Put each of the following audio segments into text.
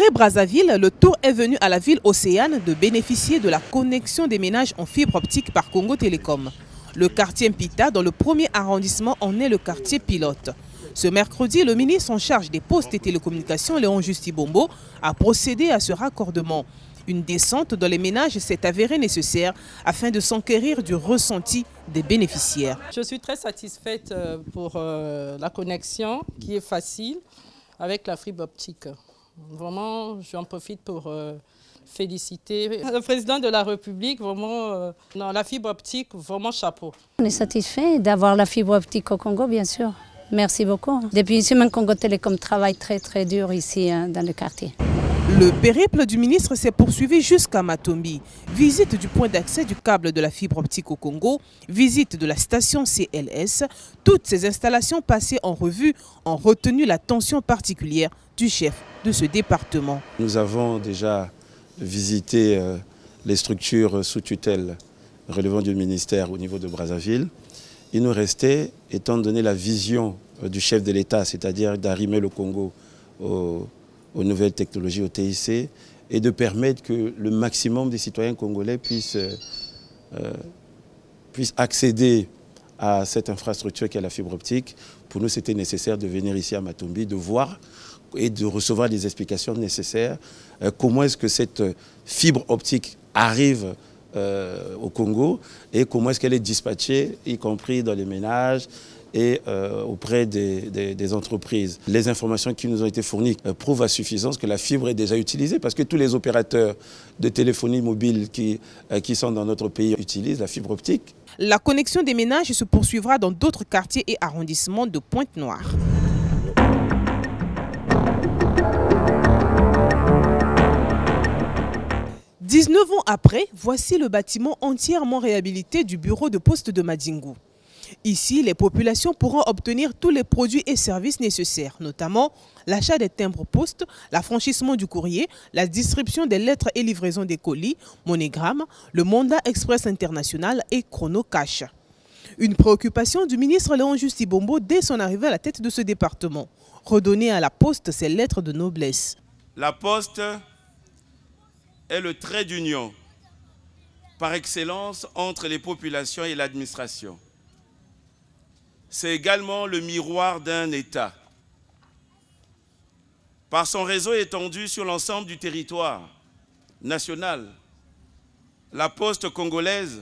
Après Brazzaville, le tour est venu à la ville océane de bénéficier de la connexion des ménages en fibre optique par Congo Télécom. Le quartier Mpita, dans le premier arrondissement, en est le quartier pilote. Ce mercredi, le ministre en charge des postes et télécommunications, Léon Justibombo, a procédé à ce raccordement. Une descente dans les ménages s'est avérée nécessaire afin de s'enquérir du ressenti des bénéficiaires. Je suis très satisfaite pour la connexion qui est facile avec la fibre optique. Vraiment, j'en profite pour féliciter le président de la République. Vraiment, la fibre optique, vraiment chapeau. On est satisfait d'avoir la fibre optique au Congo, bien sûr. Merci beaucoup. Depuis une semaine, Congo Télécom travaille très dur ici dans le quartier. Le périple du ministre s'est poursuivi jusqu'à Matombi. Visite du point d'accès du câble de la fibre optique au Congo, visite de la station CLS. Toutes ces installations passées en revue ont retenu l'attention particulière du chef de ce département. Nous avons déjà visité les structures sous tutelle relevant du ministère au niveau de Brazzaville. Il nous restait, étant donné la vision du chef de l'État, c'est-à-dire d'arrimer le Congo aux nouvelles technologies, au TIC, et de permettre que le maximum des citoyens congolais puissent accéder à cette infrastructure qu'est la fibre optique. Pour nous, c'était nécessaire de venir ici à Matombi, de voir et de recevoir des explications nécessaires. Comment est-ce que cette fibre optique arrive au Congo et comment est-ce qu'elle est dispatchée, y compris dans les ménages et auprès des entreprises. Les informations qui nous ont été fournies prouvent à suffisance que la fibre est déjà utilisée parce que tous les opérateurs de téléphonie mobile qui sont dans notre pays utilisent la fibre optique. La connexion des ménages se poursuivra dans d'autres quartiers et arrondissements de Pointe-Noire. « 19 ans après, voici le bâtiment entièrement réhabilité du bureau de poste de Madingu. Ici, les populations pourront obtenir tous les produits et services nécessaires, notamment l'achat des timbres-poste, l'affranchissement du courrier, la distribution des lettres et livraison des colis, MoneyGram, le mandat express international et chronocash. Une préoccupation du ministre Léon Justibombo dès son arrivée à la tête de ce département, redonner à la Poste ses lettres de noblesse. La Poste est le trait d'union par excellence entre les populations et l'administration. C'est également le miroir d'un État. Par son réseau étendu sur l'ensemble du territoire national, la Poste congolaise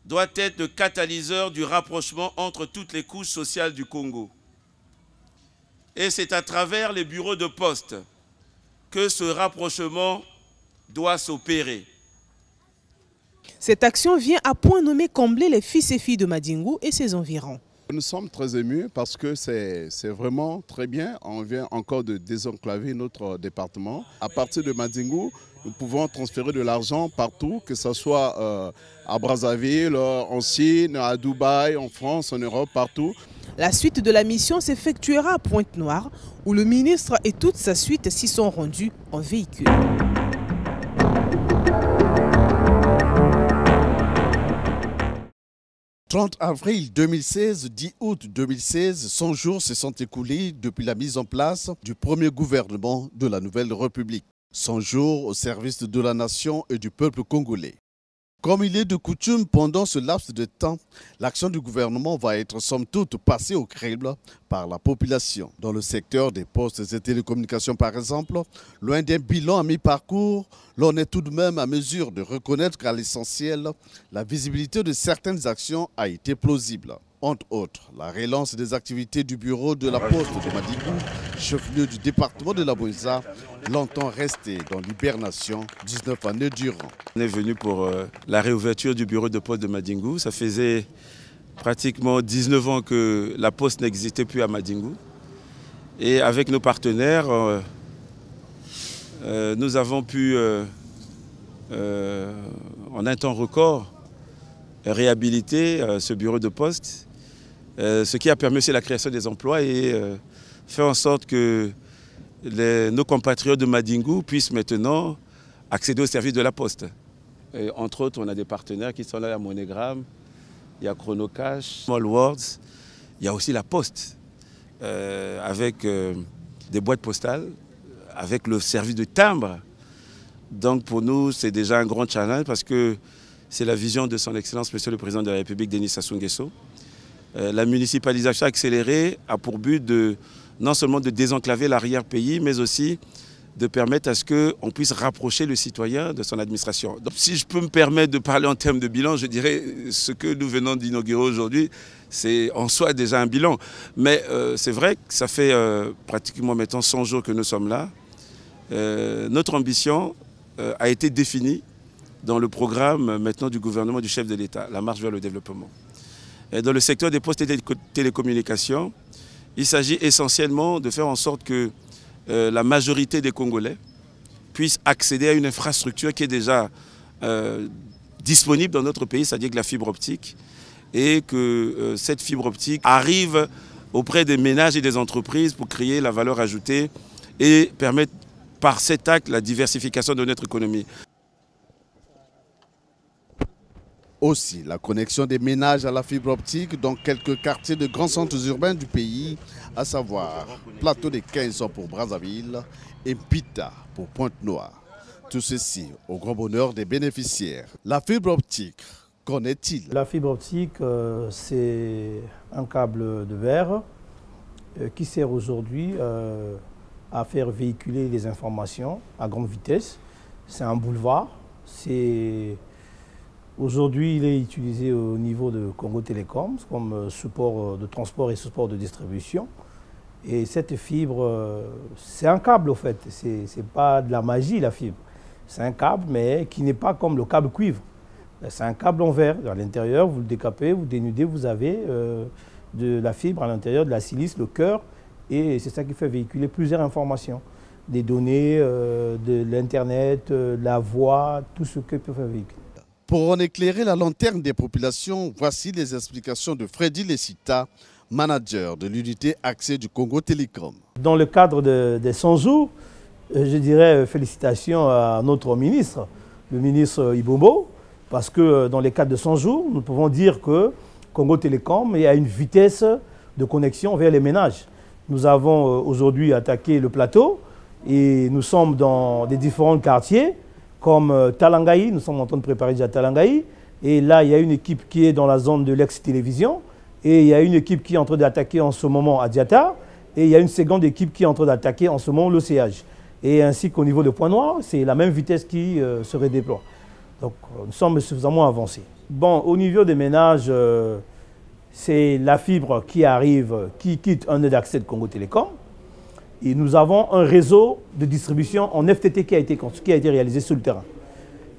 doit être le catalyseur du rapprochement entre toutes les couches sociales du Congo. Et c'est à travers les bureaux de poste que ce rapprochement doit s'opérer. Cette action vient à point nommé combler les fils et filles de Madingu et ses environs. Nous sommes très émus parce que c'est vraiment très bien. On vient encore de désenclaver notre département. À partir de Madingu, nous pouvons transférer de l'argent partout, que ce soit à Brazzaville, en Chine, à Dubaï, en France, en Europe, partout. La suite de la mission s'effectuera à Pointe-Noire, où le ministre et toute sa suite s'y sont rendus en véhicule. 30 avril 2016, 10 août 2016, 100 jours se sont écoulés depuis la mise en place du premier gouvernement de la Nouvelle République. 100 jours au service de la nation et du peuple congolais. Comme il est de coutume, pendant ce laps de temps, l'action du gouvernement va être somme toute passée au crible par la population. Dans le secteur des postes et télécommunications par exemple, loin d'un bilan à mi-parcours, l'on est tout de même à mesure de reconnaître qu'à l'essentiel, la visibilité de certaines actions a été plausible. Entre autres, la relance des activités du bureau de la poste de Madingu, chef-lieu du département de la Bouïza, longtemps resté dans l'hibernation 19 années durant. On est venu pour la réouverture du bureau de poste de Madingu. Ça faisait pratiquement 19 ans que la poste n'existait plus à Madingu. Et avec nos partenaires, nous avons pu, en un temps record, réhabiliter ce bureau de poste, ce qui a permis aussi la création des emplois et faire en sorte que nos compatriotes de Madingu puissent maintenant accéder au service de la Poste. Et entre autres, on a des partenaires qui sont là, il y a MoneyGram, il y a Chronocash, Smallwords, il y a aussi la Poste, avec des boîtes postales avec le service de timbre. Donc pour nous, c'est déjà un grand challenge parce que c'est la vision de son Excellence, Monsieur le Président de la République, Denis Sassou Nguesso. La municipalisation accélérée a pour but non seulement de désenclaver l'arrière-pays, mais aussi de permettre à ce qu'on puisse rapprocher le citoyen de son administration. Donc, si je peux me permettre de parler en termes de bilan, je dirais ce que nous venons d'inaugurer aujourd'hui, c'est en soi déjà un bilan. Mais c'est vrai que ça fait pratiquement maintenant 100 jours que nous sommes là. Notre ambition a été définie dans le programme maintenant du gouvernement du chef de l'État, la marche vers le développement. Et dans le secteur des postes et des télécommunications, il s'agit essentiellement de faire en sorte que la majorité des Congolais puissent accéder à une infrastructure qui est déjà disponible dans notre pays, c'est-à-dire que la fibre optique, et que cette fibre optique arrive auprès des ménages et des entreprises pour créer la valeur ajoutée et permettre par cet acte la diversification de notre économie. Aussi, la connexion des ménages à la fibre optique dans quelques quartiers de grands centres urbains du pays, à savoir Plateau des 15 pour Brazzaville et Pita pour Pointe-Noire. Tout ceci au grand bonheur des bénéficiaires. La fibre optique, qu'en est-il? La fibre optique, c'est un câble de verre qui sert aujourd'hui à faire véhiculer les informations à grande vitesse. C'est un boulevard. Aujourd'hui, il est utilisé au niveau de Congo Télécom comme support de transport et support de distribution. Et cette fibre, c'est un câble, au fait. Ce n'est pas de la magie, la fibre. C'est un câble, mais qui n'est pas comme le câble cuivre. C'est un câble en verre. À l'intérieur, vous le décapez, vous dénudez, vous avez de la fibre à l'intérieur, de la silice, le cœur. Et c'est ça qui fait véhiculer plusieurs informations. Des données, de l'Internet, la voix, tout ce que peut faire véhiculer. Pour en éclairer la lanterne des populations, voici les explications de Freddy Lesita, manager de l'unité accès du Congo Télécom. Dans le cadre des 100 jours, je dirais félicitations à notre ministre, le ministre Ibombo, parce que dans les cadres de 100 jours, nous pouvons dire que Congo Télécom est à une vitesse de connexion vers les ménages. Nous avons aujourd'hui attaqué le plateau et nous sommes dans des différents quartiers, comme Talangaï, nous sommes en train de préparer déjà Talangaï. Et là, il y a une équipe qui est dans la zone de l'ex-télévision. Et il y a une équipe qui est en train d'attaquer en ce moment à Diata. Et il y a une seconde équipe qui est en train d'attaquer en ce moment l'OCH. Et ainsi qu'au niveau de Pointe-Noire, c'est la même vitesse qui se redéploie. Donc nous sommes suffisamment avancés. Bon, au niveau des ménages, c'est la fibre qui arrive, qui quitte un nœud d'accès de Congo Télécom. Et nous avons un réseau de distribution en FTT qui a été réalisé sur le terrain.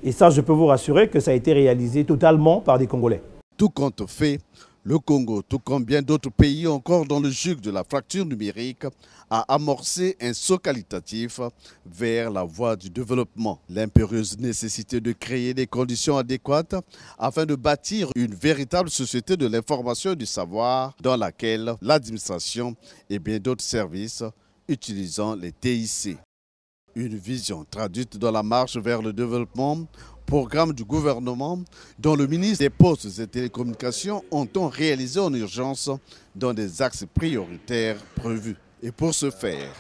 Et ça, je peux vous rassurer que ça a été réalisé totalement par des Congolais. Tout compte fait, le Congo, tout comme bien d'autres pays encore dans le jug de la fracture numérique, a amorcé un saut qualitatif vers la voie du développement. L'impérieuse nécessité de créer des conditions adéquates afin de bâtir une véritable société de l'information et du savoir dans laquelle l'administration et bien d'autres services utilisant les TIC. Une vision traduite dans la marche vers le développement, programme du gouvernement dont le ministre des Postes et Télécommunications entend réaliser en urgence dans des axes prioritaires prévus. Et pour ce faire,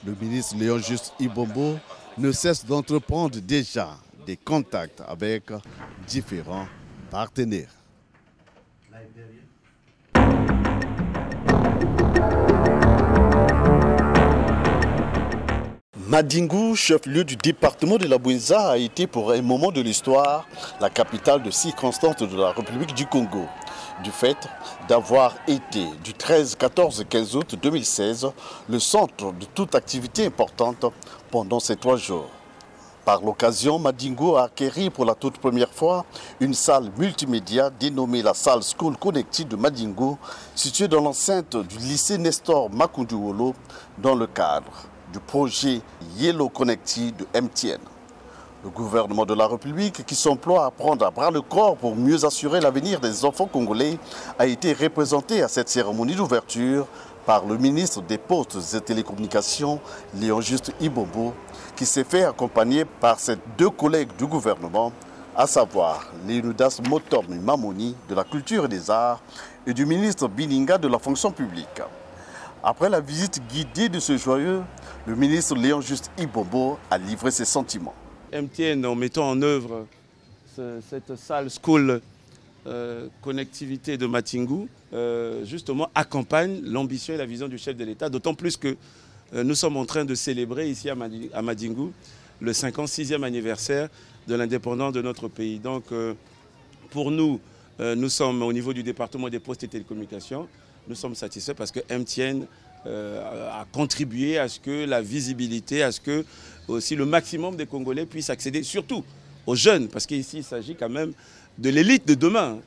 le ministre Léon-Juste Ibombo ne cesse d'entreprendre déjà des contacts avec différents partenaires. Madingu, chef-lieu du département de la Bouinza, a été pour un moment de l'histoire la capitale de circonstance de la République du Congo. Du fait d'avoir été du 13, 14 et 15 août 2016 le centre de toute activité importante pendant ces 3 jours. Par l'occasion, Madingu a acquis pour la toute première fois une salle multimédia dénommée la salle School Connected de Madingu, située dans l'enceinte du lycée Nestor Makunduolo dans le cadre du projet Yellow Connected de MTN. Le gouvernement de la République, qui s'emploie à prendre à bras le corps pour mieux assurer l'avenir des enfants congolais, a été représenté à cette cérémonie d'ouverture par le ministre des Postes et Télécommunications, Léon-Juste Ibombo, qui s'est fait accompagner par ses 2 collègues du gouvernement, à savoir Léonidas Motom Mamoni de la Culture et des Arts et du ministre Bilinga de la Fonction publique. Après la visite guidée de ce joyeux, le ministre Léon Juste Ibombo a livré ses sentiments. MTN, en mettant en œuvre cette salle school connectivité de Matingu, justement accompagne l'ambition et la vision du chef de l'État, d'autant plus que nous sommes en train de célébrer ici à Madingu le 56e anniversaire de l'indépendance de notre pays. Donc pour nous, nous sommes au niveau du département des postes et télécommunications, nous sommes satisfaits parce que MTN a contribué à ce que la visibilité, à ce que aussi le maximum des Congolais puissent accéder, surtout aux jeunes, parce qu'ici il s'agit quand même de l'élite de demain.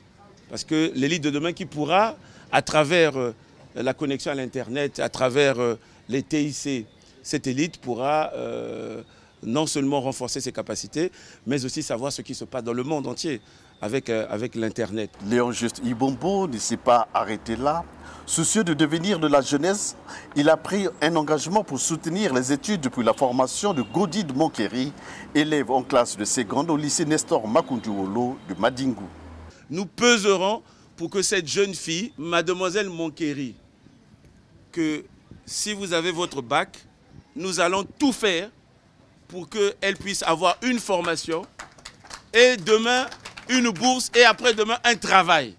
Parce que l'élite de demain qui pourra, à travers la connexion à l'Internet, à travers les TIC, cette élite pourra non seulement renforcer ses capacités, mais aussi savoir ce qui se passe dans le monde entier avec l'Internet. Léon Juste Ibombo ne s'est pas arrêté là. Soucieux de devenir de la jeunesse, il a pris un engagement pour soutenir les études depuis la formation de Godid Monkeri, élève en classe de seconde au lycée Nestor Makundiwolo de Madingu. Nous peserons pour que cette jeune fille, mademoiselle Monkeri, que si vous avez votre bac, nous allons tout faire pour qu'elle puisse avoir une formation et demain une bourse et après-demain un travail.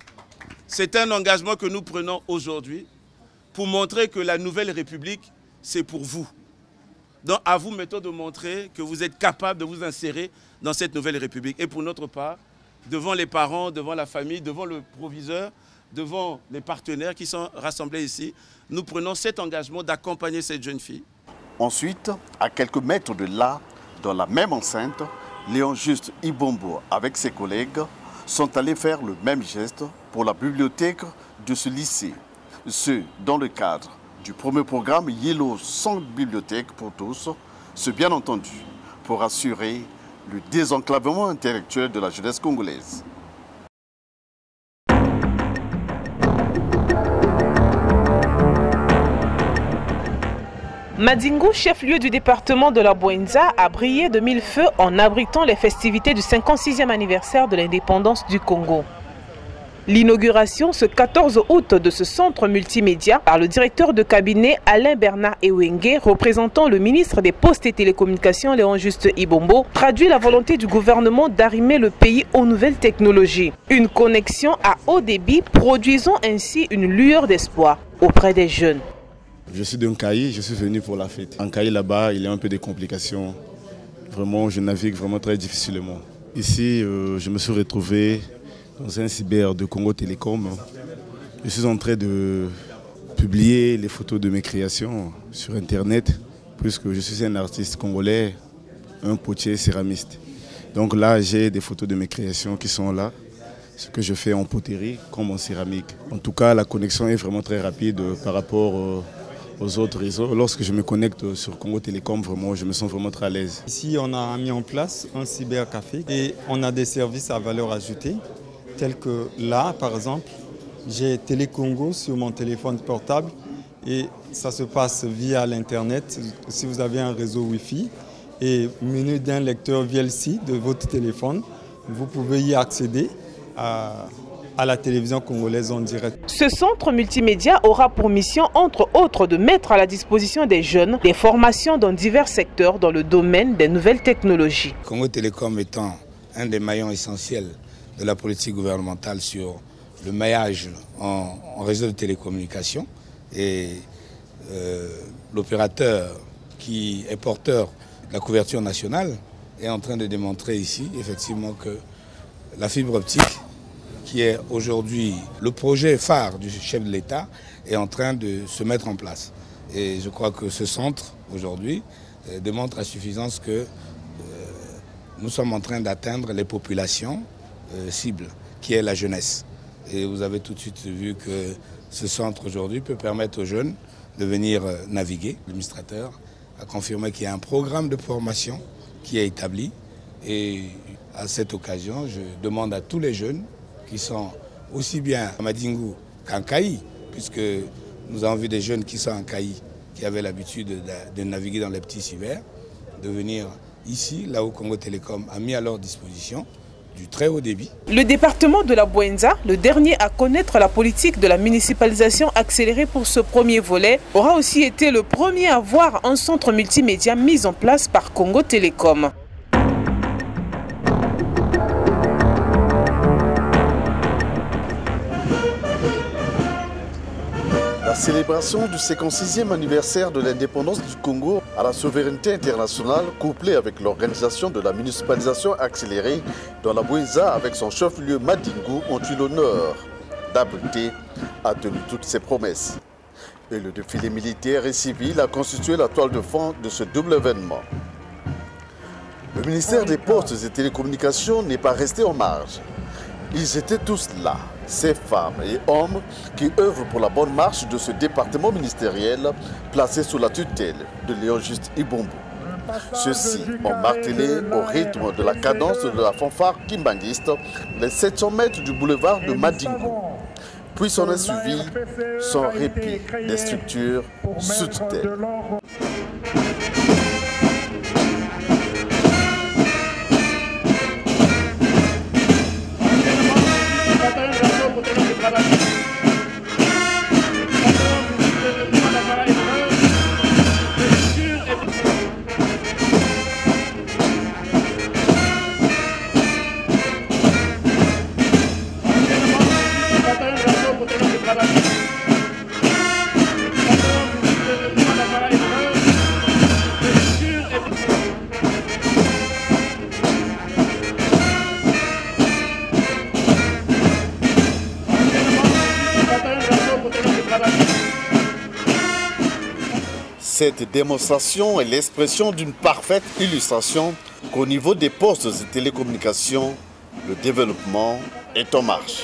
C'est un engagement que nous prenons aujourd'hui pour montrer que la nouvelle République, c'est pour vous. Donc à vous maintenant de montrer que vous êtes capable de vous insérer dans cette nouvelle République. Et pour notre part, devant les parents, devant la famille, devant le proviseur, devant les partenaires qui sont rassemblés ici, nous prenons cet engagement d'accompagner cette jeune fille. Ensuite, à quelques mètres de là, dans la même enceinte, Léon Juste Ibombo avec ses collègues sont allés faire le même geste pour la bibliothèque de ce lycée. Ce, dans le cadre du premier programme Yellow sans bibliothèque pour tous, ce bien entendu pour assurer le désenclavement intellectuel de la jeunesse congolaise. Madingu, chef-lieu du département de la Bouenza, a brillé de mille feux en abritant les festivités du 56e anniversaire de l'indépendance du Congo. L'inauguration ce 14 août de ce centre multimédia par le directeur de cabinet Alain Bernard Ewenge, représentant le ministre des Postes et Télécommunications Léon Juste Ibombo, traduit la volonté du gouvernement d'arrimer le pays aux nouvelles technologies. Une connexion à haut débit produisant ainsi une lueur d'espoir auprès des jeunes. Je suis d'un Caï, je suis venu pour la fête. En Caï, là-bas, il y a un peu de complications. Vraiment, je navigue vraiment très difficilement. Ici, je me suis retrouvé dans un cyber de Congo Télécom. Je suis en train de publier les photos de mes créations sur Internet, puisque je suis un artiste congolais, un potier céramiste. Donc là, j'ai des photos de mes créations qui sont là, ce que je fais en poterie comme en céramique. En tout cas, la connexion est vraiment très rapide par rapport aux autres réseaux. Lorsque je me connecte sur Congo Télécom, vraiment, je me sens vraiment très à l'aise. Ici, on a mis en place un cybercafé et on a des services à valeur ajoutée, tels que là, par exemple, j'ai Télécongo sur mon téléphone portable et ça se passe via l'Internet. Si vous avez un réseau Wi-Fi et menu d'un lecteur VLC de votre téléphone, vous pouvez y accéder à la télévision congolaise en direct. Ce centre multimédia aura pour mission, entre autres, de mettre à la disposition des jeunes des formations dans divers secteurs dans le domaine des nouvelles technologies. Congo Télécom étant un des maillons essentiels de la politique gouvernementale sur le maillage en réseau de télécommunications et l'opérateur qui est porteur de la couverture nationale est en train de démontrer ici effectivement que la fibre optique, qui est aujourd'hui le projet phare du chef de l'État, est en train de se mettre en place. Et je crois que ce centre, aujourd'hui, démontre à suffisance que nous sommes en train d'atteindre les populations cibles, qui est la jeunesse. Et vous avez tout de suite vu que ce centre, aujourd'hui, peut permettre aux jeunes de venir naviguer. L'administrateur a confirmé qu'il y a un programme de formation qui est établi. Et à cette occasion, je demande à tous les jeunes qui sont aussi bien à Madingu qu'en Caï, puisque nous avons vu des jeunes qui sont en Caï, qui avaient l'habitude de naviguer dans les petits cyber, de venir ici, là où Congo Télécom a mis à leur disposition du très haut débit. Le département de la Bouenza, le dernier à connaître la politique de la municipalisation accélérée pour ce premier volet, aura aussi été le premier à voir un centre multimédia mis en place par Congo Télécom. La célébration du 56e anniversaire de l'indépendance du Congo à la souveraineté internationale, couplée avec l'organisation de la municipalisation accélérée dans la Bouenza avec son chef-lieu Madingu, ont eu l'honneur d'abriter a tenu toutes ses promesses. Et le défilé militaire et civil a constitué la toile de fond de ce double événement. Le ministère des Postes et Télécommunications n'est pas resté en marge. Ils étaient tous là, ces femmes et hommes qui œuvrent pour la bonne marche de ce département ministériel placé sous la tutelle de Léon Juste Ibombo. Ceux-ci ont martelé au rythme de la cadence de la fanfare kimbanguiste les 700 mètres du boulevard de Madingu. Puis s'en est suivi sans répit des structures sous tutelle. Cette démonstration est l'expression d'une parfaite illustration qu'au niveau des postes et télécommunications, le développement est en marche.